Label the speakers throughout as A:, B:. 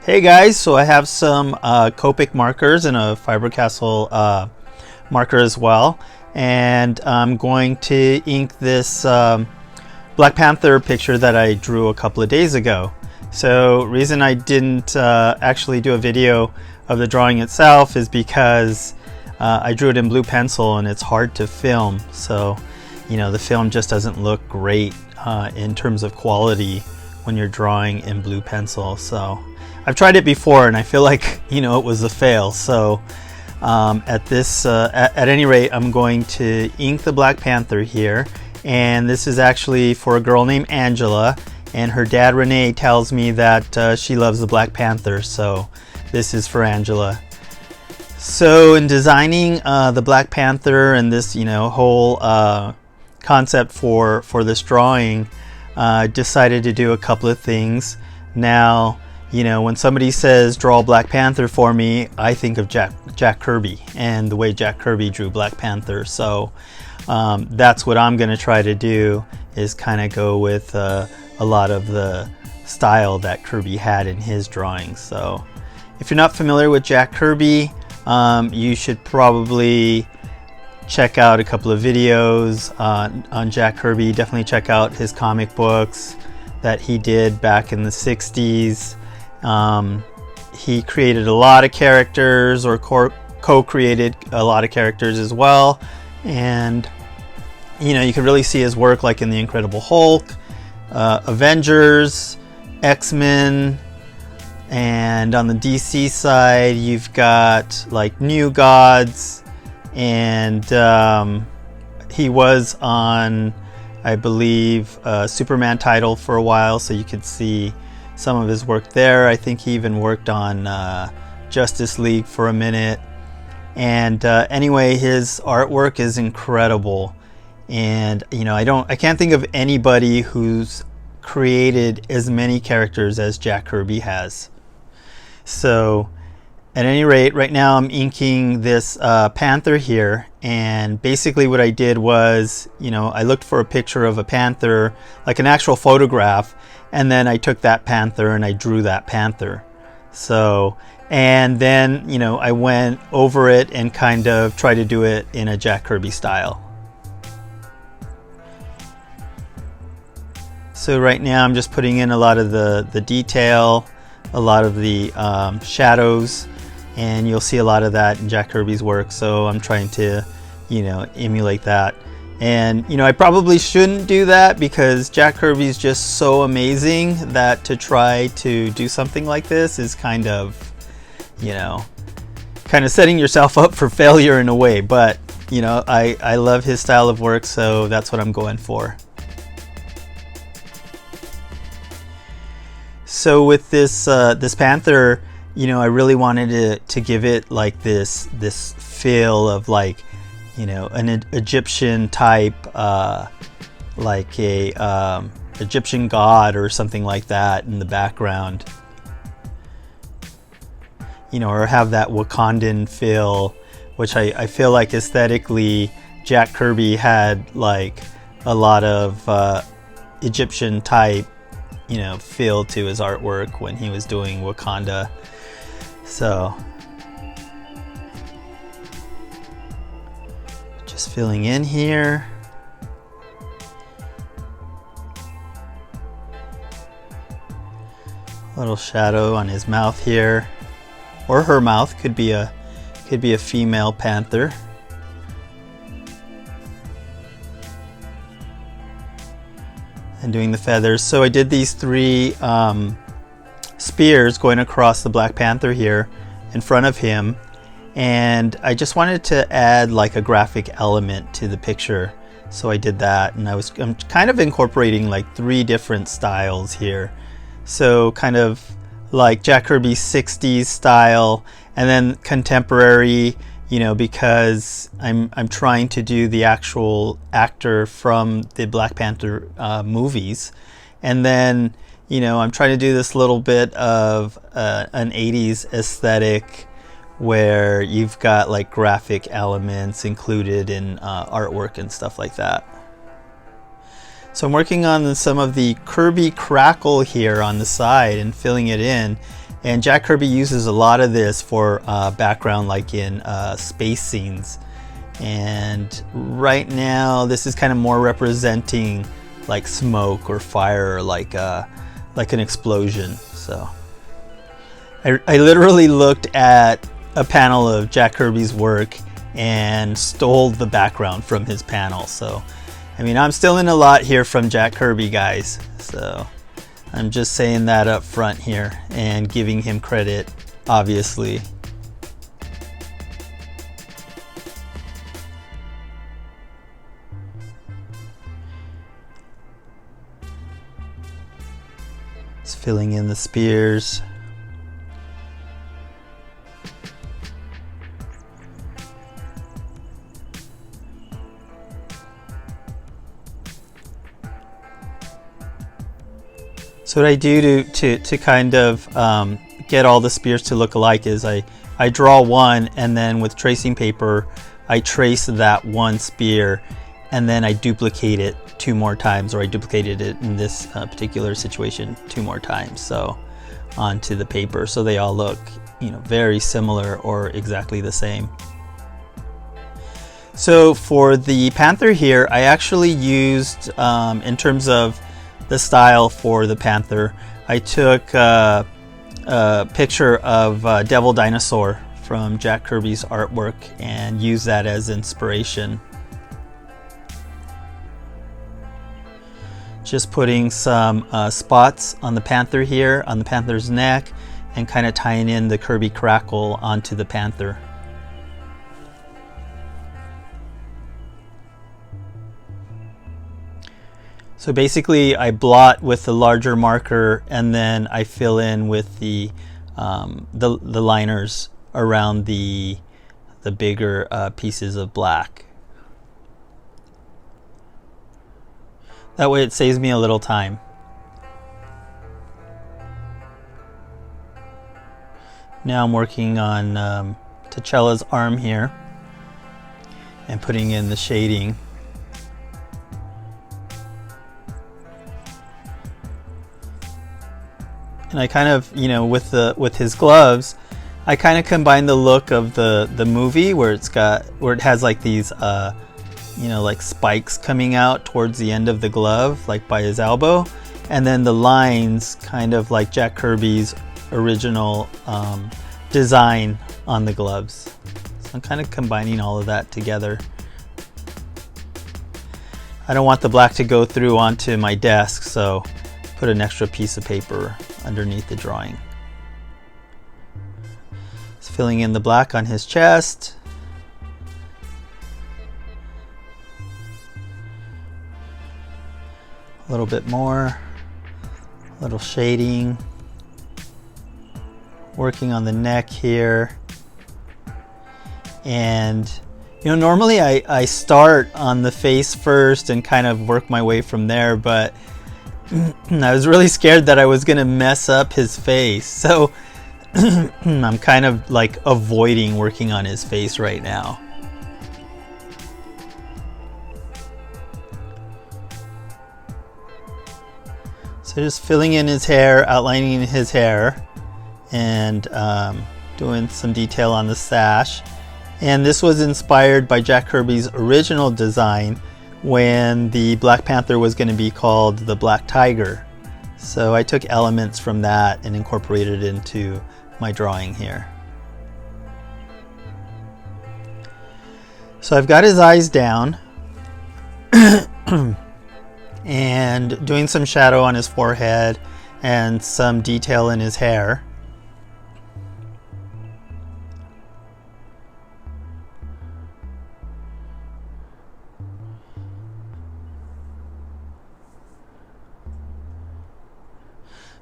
A: Hey guys, so I have some Copic markers and a Faber-Castell marker as well, and I'm going to ink this Black Panther picture that I drew a couple of days ago. So reason I didn't actually do a video of the drawing itself is because I drew it in blue pencil and it's hard to film, so the film just doesn't look great in terms of quality when you're drawing in blue pencil. So I've tried it before and I feel like it was a fail. So at any rate, I'm going to ink the Black Panther here, and this is actually for a girl named Angela, and her dad Renee tells me that she loves the Black Panther, so this is for Angela. So in designing the Black Panther and this whole concept for this drawing, decided to do a couple of things. Now, when somebody says draw Black Panther for me, I think of Jack Kirby and the way Jack Kirby drew Black Panther. So that's what I'm going to try to do, is kind of go with a lot of the style that Kirby had in his drawings. So if you're not familiar with Jack Kirby, you should probably check out a couple of videos on Jack Kirby. Definitely check out his comic books that he did back in the 60s. He created a lot of characters, or co-created a lot of characters as well, and you can really see his work like in the Incredible Hulk, Avengers, X-Men, and on the DC side you've got like New Gods, and he was on, I believe, Superman title for a while, so you could see some of his work there. I think he even worked on Justice League for a minute. And anyway, his artwork is incredible, and I can't think of anybody who's created as many characters as Jack Kirby has. So at any rate, right now I'm inking this panther here, and basically what I did was, I looked for a picture of a panther, like an actual photograph, and then I took that panther and I drew that panther. So, and then I went over it and kind of tried to do it in a Jack Kirby style. So right now I'm just putting in a lot of the detail, a lot of the shadows, and you'll see a lot of that in Jack Kirby's work, so I'm trying to emulate that. And I probably shouldn't do that because Jack Kirby's just so amazing that to try to do something like this is kind of setting yourself up for failure in a way. But I love his style of work, so that's what I'm going for. So with this this panther, I really wanted to give it like this feel of like an Egyptian type, like a Egyptian god or something like that in the background, or have that Wakandan feel, which I feel like aesthetically Jack Kirby had like a lot of Egyptian type feel to his artwork when he was doing Wakanda. So just filling in here. A little shadow on his mouth here, or her mouth, could be a female panther. And doing the feathers. So I did these three spears going across the Black Panther here in front of him, and I just wanted to add like a graphic element to the picture, so I did that. And I'm kind of incorporating like three different styles here, so kind of like Jack Kirby's 60s style, and then contemporary, because I'm trying to do the actual actor from the Black Panther movies, and then I'm trying to do this little bit of an 80s aesthetic where you've got like graphic elements included in artwork and stuff like that. So I'm working on some of the Kirby crackle here on the side and filling it in. And Jack Kirby uses a lot of this for background, like in space scenes. And right now this is kind of more representing like smoke or fire, or like an explosion. So I literally looked at a panel of Jack Kirby's work and stole the background from his panel. So I mean, I'm still in a lot here from Jack Kirby, guys. So I'm just saying that up front here and giving him credit, obviously. Just filling in the spears. So what I do to kind of get all the spears to look alike is I draw one, and then with tracing paper I trace that one spear, and then I duplicate it 2 more times, or I duplicated it in this particular situation 2 more times, so onto the paper, so they all look, you know, very similar or exactly the same. So for the panther here, I actually used, in terms of the style for the panther, I took a picture of Devil Dinosaur from Jack Kirby's artwork and used that as inspiration. Just putting some spots on the panther here, on the panther's neck, and kind of tying in the Kirby crackle onto the panther. So basically I blot with the larger marker, and then I fill in with the liners around the bigger pieces of black. That way it saves me a little time. Now I'm working on T'Challa's arm here and putting in the shading. And I kind of, you know, with his gloves, I kind of combine the look of the movie where it has like these you know, like spikes coming out towards the end of the glove, like by his elbow, and then the lines kind of like Jack Kirby's original design on the gloves. So I'm kind of combining all of that together. I don't want the black to go through onto my desk, so put an extra piece of paper underneath the drawing. Just filling in the black on his chest. A little bit more, a little shading. Working on the neck here. And you know, normally I start on the face first and kind of work my way from there, but I was really scared that I was gonna mess up his face, so I'm kind of like avoiding working on his face right now. So just filling in his hair, outlining his hair, and doing some detail on the sash. And this was inspired by Jack Kirby's original design when the Black Panther was going to be called the Black Tiger. So I took elements from that and incorporated it into my drawing here. So I've got his eyes down and doing some shadow on his forehead and some detail in his hair.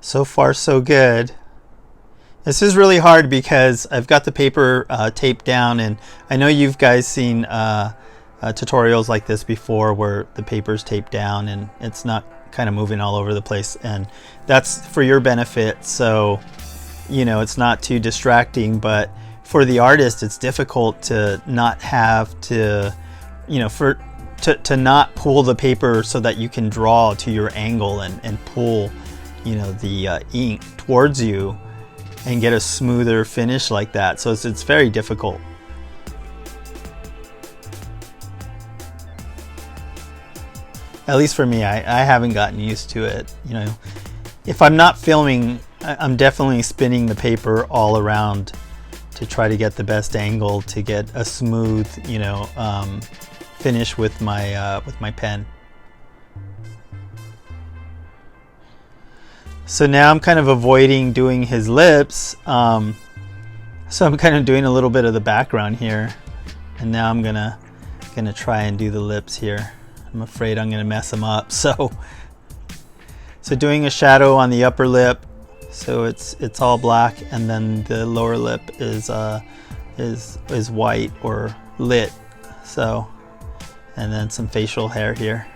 A: So far so good. This is really hard because I've got the paper taped down, and I know you've guys seen tutorials like this before where the paper's taped down and it's not kind of moving all over the place, and that's for your benefit, so you know it's not too distracting. But for the artist, it's difficult to not have to, you know, for to not pull the paper so that you can draw to your angle and pull, you know, the ink towards you and get a smoother finish like that. So it's very difficult. At least for me, I haven't gotten used to it. You know, if I'm not filming, I'm definitely spinning the paper all around to try to get the best angle to get a smooth, you know, finish with my pen. So now I'm kind of avoiding doing his lips. So I'm kind of doing a little bit of the background here, and now I'm gonna try and do the lips here. I'm afraid I'm gonna mess them up. So doing a shadow on the upper lip, so it's all black, and then the lower lip is white or lit. So, and then some facial hair here.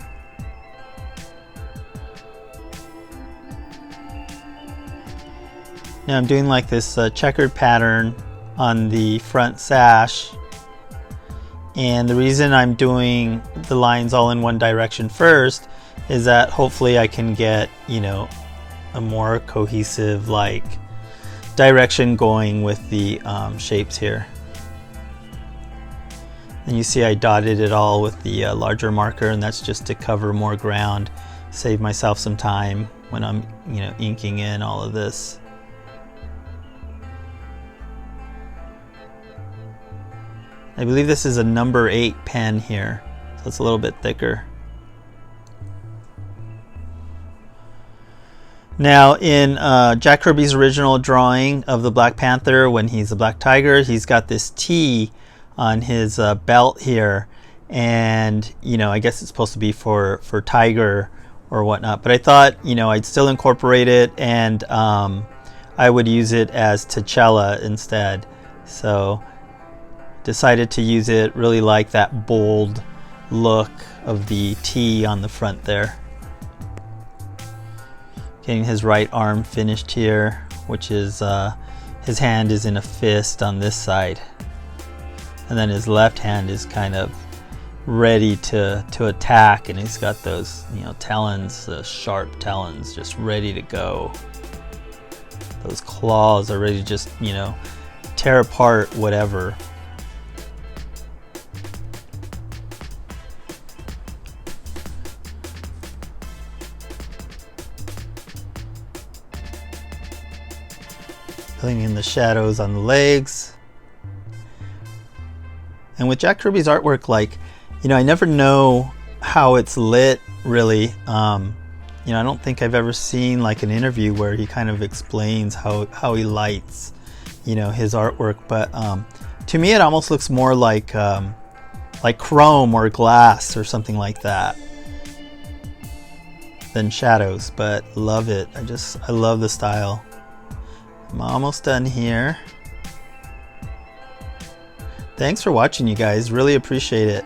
A: Now I'm doing like this checkered pattern on the front sash. And the reason I'm doing the lines all in one direction first is that hopefully I can get, you know, a more cohesive like direction going with the shapes here. And you see I dotted it all with the larger marker, and that's just to cover more ground, save myself some time when I'm, you know, inking in all of this. I believe this is a number 8 pen here, so it's a little bit thicker. Now in Jack Kirby's original drawing of the Black Panther, when he's a black tiger, he's got this T on his belt here, and you know, I guess it's supposed to be for tiger or whatnot, but I thought, you know, I'd still incorporate it, and I would use it as T'Challa instead. So decided to use it. Really like that bold look of the T on the front there. Getting his right arm finished here, which is his hand is in a fist on this side, and then his left hand is kind of ready to attack, and he's got those, you know, talons, the sharp talons, just ready to go. Those claws are ready to just, you know, tear apart whatever. Filling in the shadows on the legs. And with Jack Kirby's artwork, like, you know, I never know how it's lit really. You know, I don't think I've ever seen like an interview where he kind of explains how he lights, you know, his artwork. But to me, it almost looks more like chrome or glass or something like that than shadows. But love it. I love the style. I'm almost done here. Thanks for watching, you guys. Really appreciate it.